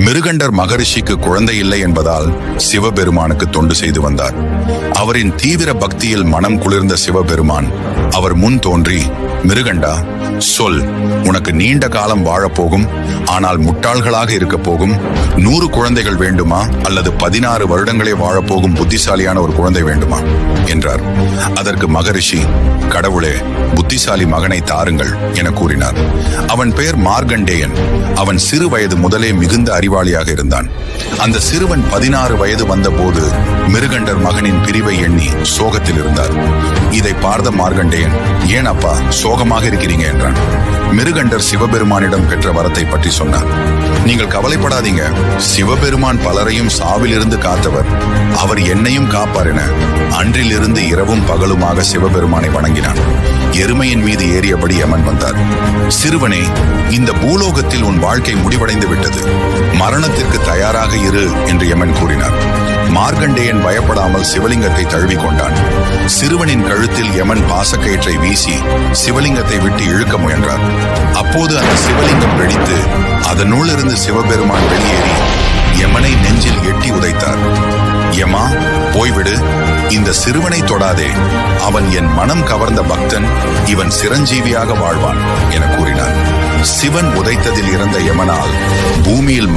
மிருகண்டர் மகரிஷிக்கு குழந்தை இல்லை என்பதால் சிவபெருமானுக்கு தொண்டு செய்து வந்தார். அவரின் தீவிர பக்தியில் மனம் குளிர்ந்த சிவபெருமான் அவர் முன் தோன்றி, மிருகண்டா, சொல், உனக்கு நீண்ட காலம் வாழப்போகும், ஆனால் முட்டாள்களாக இருக்க போகும் 100 குழந்தைகள் வேண்டுமா அல்லது 16 வருடங்களே வாழப்போகும் புத்திசாலியான ஒரு குழந்தை வேண்டுமா என்றார். அதற்கு மகரிஷி, கடவுளே, புத்திசாலி மகனை தாருங்கள் என கூறினார். அவன் பெயர் மார்கண்டேயன். அவன் சிறு வயது முதலே மிகுந்த அறிவாளியாக இருந்தான். அந்த சிறுவன் 16 வயது வந்தபோது மிருகண்டர் மகனின் பிரிவை எண்ணி சோகத்தில் இருந்தார். இதை பார்த்த மார்கண்டேயன், ஏன் அப்பா சோகமாக இருக்கிறீங்க என்றான். மிருகண்டர் சிவபெருமானிடம் பெற்ற வரத்தை பற்றி சொன்னார். நீங்கள் கவலைப்படாதீங்க, சிவபெருமான் பலரையும் சாவிலிருந்து காத்தவர், அவர் என்னையும் காப்பார் என அன்றிலிருந்து இரவும் பகலுமாக சிவபெருமானை வணங்கினான். எருமையின் மீது ஏறியபடி யமன் வந்தார். சிறுவனே, இந்த பூலோகத்தில் உன் வாழ்க்கை முடிவடைந்து விட்டது, மரணத்திற்கு தயாராக இரு என்று யமன் கூறினார். மார்கண்டேயன் பயப்படாமல் சிவலிங்கத்தை தழுவிக்கொண்டான். சிறுவனின் கழுத்தில் யமன் பாசக்கயிற்றை வீசி சிவலிங்கத்தை விட்டு இழுக்க முயன்றார். அப்போது அந்த சிவலிங்கம் வெடித்து அதனுள் இருந்து சிவபெருமான் வெளியேறி யமனை நெஞ்சில் எட்டி உதைத்தார். யமா, போய்விடு, இந்த சிறுவனை தொடாதே, அவன் என் மனம் கவர்ந்த பக்தன், இவன் சிரஞ்சீவியாக வாழ்வான் என கூறினார். சிவன் உதைத்ததில் இறந்த யமனால் பூமியில்